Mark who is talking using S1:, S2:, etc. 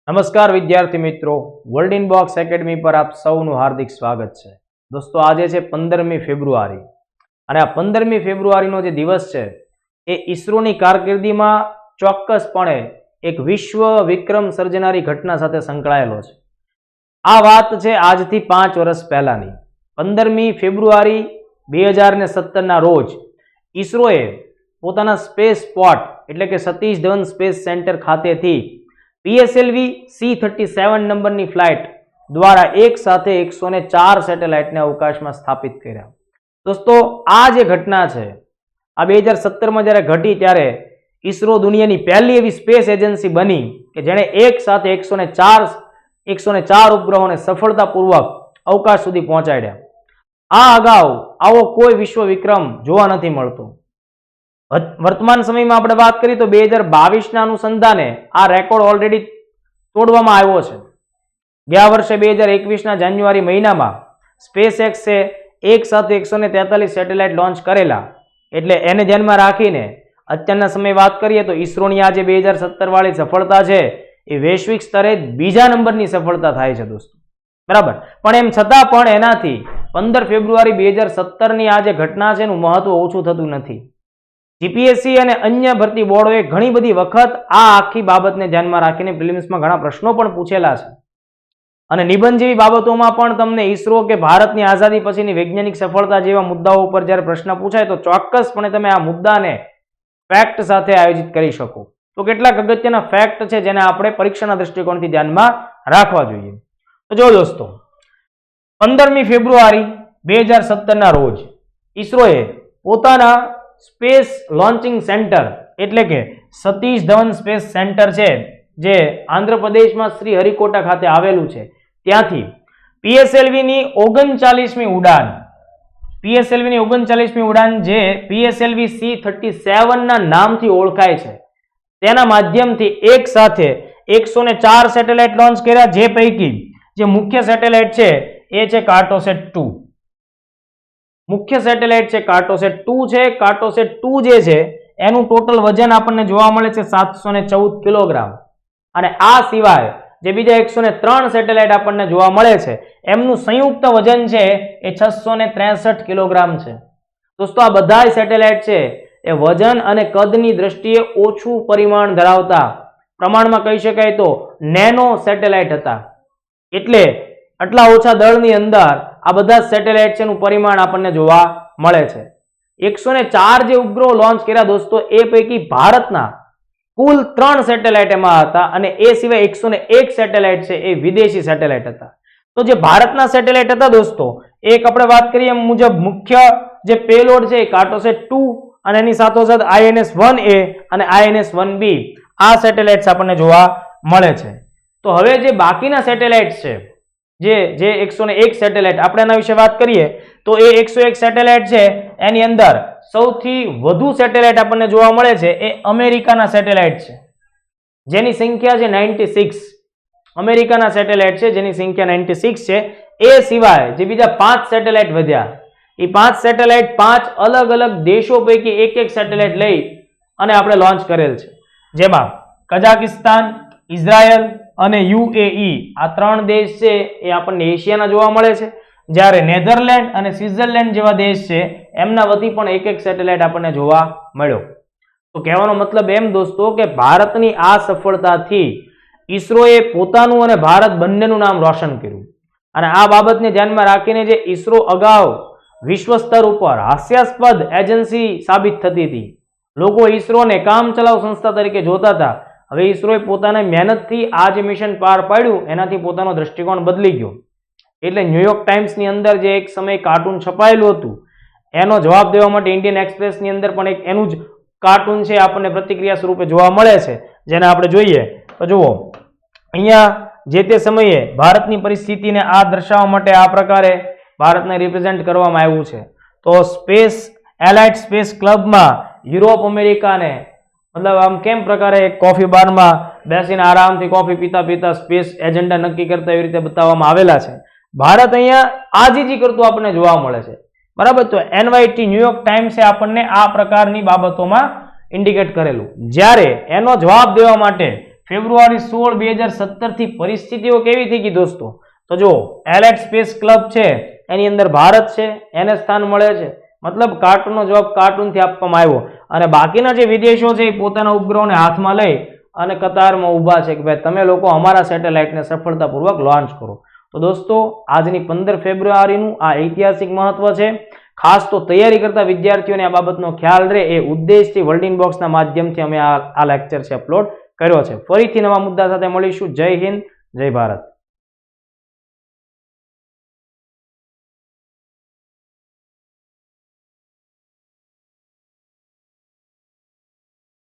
S1: નમસ્કાર વિદ્યાર્થી મિત્રો, વર્લ્ડ ઇન બોક્સ એકેડમી પર આપ સૌનું હાર્દિક સ્વાગત છે. દોસ્તો, આજે છે 15મી ફેબ્રુઆરી અને આ 15મી ફેબ્રુઆરીનો જે દિવસ છે એ ઈસરોની કારકિર્દીમાં ચોક્કસપણે એક વિશ્વ વિક્રમ સર્જનારી ઘટના સાથે સંકળાયેલો છે. આ વાત છે આજથી 5 વર્ષ પહેલાની 15મી ફેબ્રુઆરી 2017ના રોજ ઈસરોએ પોતાના સ્પેસ પોર્ટ એટલે કે સતીશ ધવન સ્પેસ સેન્ટર ખાતેથી PSLV C-37 નંબરની ફ્લાઇટ દ્વારા એક સાથે 104 સેટેલાઇટને અવકાશમાં સ્થાપિત કર્યા. દોસ્તો, આ જે ઘટના છે આ 2017માં જ્યારે ઘટી ત્યારે ઈસરો દુનિયાની પહેલી એવી સ્પેસ એજન્સી બની કે જેણે એક સાથે 104 ઉપગ્રહોને સફળતાપૂર્વક અવકાશ સુધી પહોંચાડ્યા. આ અગાઉ આવો કોઈ વિશ્વ વિક્રમ જોવા નથી મળતો. વર્તમાન સમયમાં આપણે વાત કરીએ તો 2022ના અનુસંધાને આ રેકોર્ડ ઓલરેડી તોડવામાં આવ્યો છે. ગયા વર્ષે 2021ના જાન્યુઆરી મહિનામાં સ્પેસ એક્સે એક સાથે 143 સેટેલાઇટ લોન્ચ કરેલા. એટલે એને ધ્યાનમાં રાખીને અત્યારના સમયે વાત કરીએ તો ઈસરોની આ જે 2017 વાળી સફળતા છે એ વૈશ્વિક સ્તરે બીજા નંબરની સફળતા થાય છે દોસ્તો, બરાબર. પણ એમ છતાં પણ એનાથી 15 ફેબ્રુઆરી 2017ની આ જે ઘટના છે એનું મહત્વ ઓછું થતું નથી. જીપીએસસી અને અન્ય ભરતી બોર્ડોએ ઘણી બધી વખત આ આખી બાબતને ધ્યાનમાં રાખીને પ્રિલિમ્સમાં ઘણા પ્રશ્નો પણ પૂછેલા છે અને નિબંધ જેવી બાબતોમાં પણ તમને ઈસરો કે ભારતની આઝાદી પછીની વૈજ્ઞાનિક સફળતા જેવા મુદ્દાઓ ઉપર જ્યારે પ્રશ્ન પૂછાય તો ચોક્કસપણે તમે આ મુદ્દાને ફેક્ટ સાથે આયોજિત કરી શકો. તો કેટલાક અગત્યના ફેક્ટ છે જેને આપણે પરીક્ષાના દૃષ્ટિકોણથી ધ્યાનમાં રાખવા જોઈએ. તો જો દોસ્તો, 15મી ફેબ્રુઆરી 2017ના રોજ ઈસરોએ પોતાના સ્પેસ લોન્ચિંગ સેન્ટર એટલે કે સતીશ ધવન સ્પેસ સેન્ટર છે જે આંધ્રપ્રદેશમાં શ્રી હરિકોટા ખાતે આવેલું છે ત્યાંથી PSLVની 39મી ઉડાન જે PSLV C-37 ના નામથી ઓળખાય છે તેના માધ્યમથી એક સાથે 104 સેટેલાઇટ લોન્ચ કર્યા. જે પૈકી જે મુખ્ય સેટેલાઇટ છે એ છે કાર્ટોસેટ 2. મુખ્ય સેટેલાઇટ છે કાર્ટોસેટ 2 છે. કાર્ટોસેટ 2 જે છે એનું ટોટલ વજન આપણને જોવા મળે છે 714 કિલોગ્રામ અને આ સિવાય જે બીજા 103 સેટેલાઇટ આપણને જોવા મળે છે એમનું સંયુક્ત વજન છે એ 663 કિલોગ્રામ છે. દોસ્તો, આ બધા સેટેલાઇટ છે એ વજન અને કદની દ્રષ્ટિએ ઓછું પરિમાણ ધરાવતા, પ્રમાણમાં કહી શકાય તો નેનો સેટેલાઇટ હતા. એટલે આટલા ઓછા દળની અંદર આ બધા સેટેલાઇટ નું પરિમાણ આપણને જોવા મળે છે. 104 જે ઉપગ્રહો લોન્ચ કર્યા દોસ્તો, એ પૈકી ભારતના કુલ 3 સેટેલાઇટ એમાં હતા અને એ સિવાય 101 સેટેલાઇટ છે એ વિદેશી સેટેલાઇટ હતા. તો જે ભારતના સેટેલાઇટ હતા દોસ્તો, એક આપણે વાત કરીએ મુજબ મુખ્ય જે પેલોડ છે એ કાર્ટોસેટ 2 અને એની સાથોસાથ INS-1A અને INS-1B આ સેટેલાઇટ્સ આપણને જોવા મળે છે. તો હવે જે બાકીના સેટેલાઇટ્સ છે જે 101 સેટેલાઇટ આપણે એના વિશે વાત કરીએ તો એ 101 સેટેલાઇટ છે એની અંદર સૌથી વધુ સેટેલાઇટ આપણને જોવા મળે છે એ અમેરિકાના સેટેલાઇટ છે જેની સંખ્યા છે 96. અમેરિકાના સેટેલાઇટ છે જેની સંખ્યા 96 છે. એ સિવાય જે બીજા 5 સેટેલાઇટ વધ્યા એ 5 સેટેલાઇટ 5 અલગ અલગ દેશો પૈકી એક સેટેલાઇટ લઈ અને આપણે લોન્ચ કરેલ છે, જેમાં કઝાકિસ્તાન, ઇઝરાયલ અને UAE આ 3 દેશ છે એ આપણને એશિયાના જોવા મળે છે. જ્યારે નેધરલેન્ડ અને સ્વિટ્ઝરલેન્ડ જેવા દેશ છે એમના વતી પણ એક સેટેલાઇટ આપણને જોવા મળ્યો. તો કહેવાનો મતલબ એમ દોસ્તો કે ભારતની આ સફળતાથી ઈસરોએ પોતાનું અને ભારત બંનેનું નામ રોશન કર્યું અને આ બાબતને ધ્યાનમાં રાખીને જે ઈસરો અગાઉ વિશ્વ સ્તર ઉપર હાસ્યાસ્પદ એજન્સી સાબિત થતી હતી, લોકો ઈસરોને કામચલાઉ સંસ્થા તરીકે જોતા હતા, હવે ઈસરોએ પોતાની મહેનતથી આ જે મિશન પાર પાડ્યું એનાથી પોતાનો દ્રષ્ટિકોણ બદલી ગયો. એટલે ન્યુયોર્ક ટાઈમ્સની અંદર જે એક સમય કાર્ટૂન છપાયેલું હતું એનો જવાબ દેવા માટે ઇન્ડિયન એક્સપ્રેસની અંદર પણ એક એનું જ કાર્ટૂન છે આપણને પ્રતિક્રિયા સ્વરૂપે જોવા મળે છે, જેને આપણે જોઈએ તો જુઓ અહીંયા જે તે સમયે ભારતની પરિસ્થિતિને આ દર્શાવવા માટે આ પ્રકારે ભારતને રિપ્રેઝેન્ટ કરવામાં આવ્યું છે. તો એલાઇટ સ્પેસ ક્લબમાં યુરોપ, અમેરિકાને મતલબ આમ કેમ પ્રકારે કોફી બારમાં બેસીને આરામથી કોફી પીતા પીતા સ્પેસ એજન્ડા નક્કી કરતા એવી રીતે બતાવવામાં આવેલા છે. ભારત અહીંયા આજીજી કરતું આપણને જોવા મળે છે, બરાબર. તો NYT ન્યુયોર્ક ટાઈમ્સે આપણને આ પ્રકારની બાબતોમાં ઇન્ડિકેટ કરેલું. જ્યારે એનો જવાબ દેવા માટે ફેબ્રુઆરી 16, 2017 થી પરિસ્થિતિઓ કેવી થઈ ગઈ દોસ્તો? તો જો એલાઇટ સ્પેસ ક્લબ છે એની અંદર ભારત છે, એને સ્થાન મળે છે. મતલબ કાર્ટૂનનો જવાબ કાર્ટૂનથી આપવામાં આવ્યો અને બાકીના જે વિદેશો છે એ પોતાના ઉપગ્રહોને હાથમાં લઈ અને કતારમાં ઊભા છે કે ભાઈ તમે લોકો અમારા સેટેલાઇટને સફળતાપૂર્વક લોન્ચ કરો. તો દોસ્તો આજની 15 ફેબ્રુઆરીનું આ ઐતિહાસિક મહત્વ છે. ખાસ તો તૈયારી કરતા વિદ્યાર્થીઓને આ બાબતનો ખ્યાલ રહે એ ઉદ્દેશથી વર્લ્ડ ઇનબોક્સના માધ્યમથી અમે આ લેક્ચર છે અપલોડ કર્યો છે. ફરીથી નવા મુદ્દા સાથે મળીશું. જય હિન્દ, જય ભારત.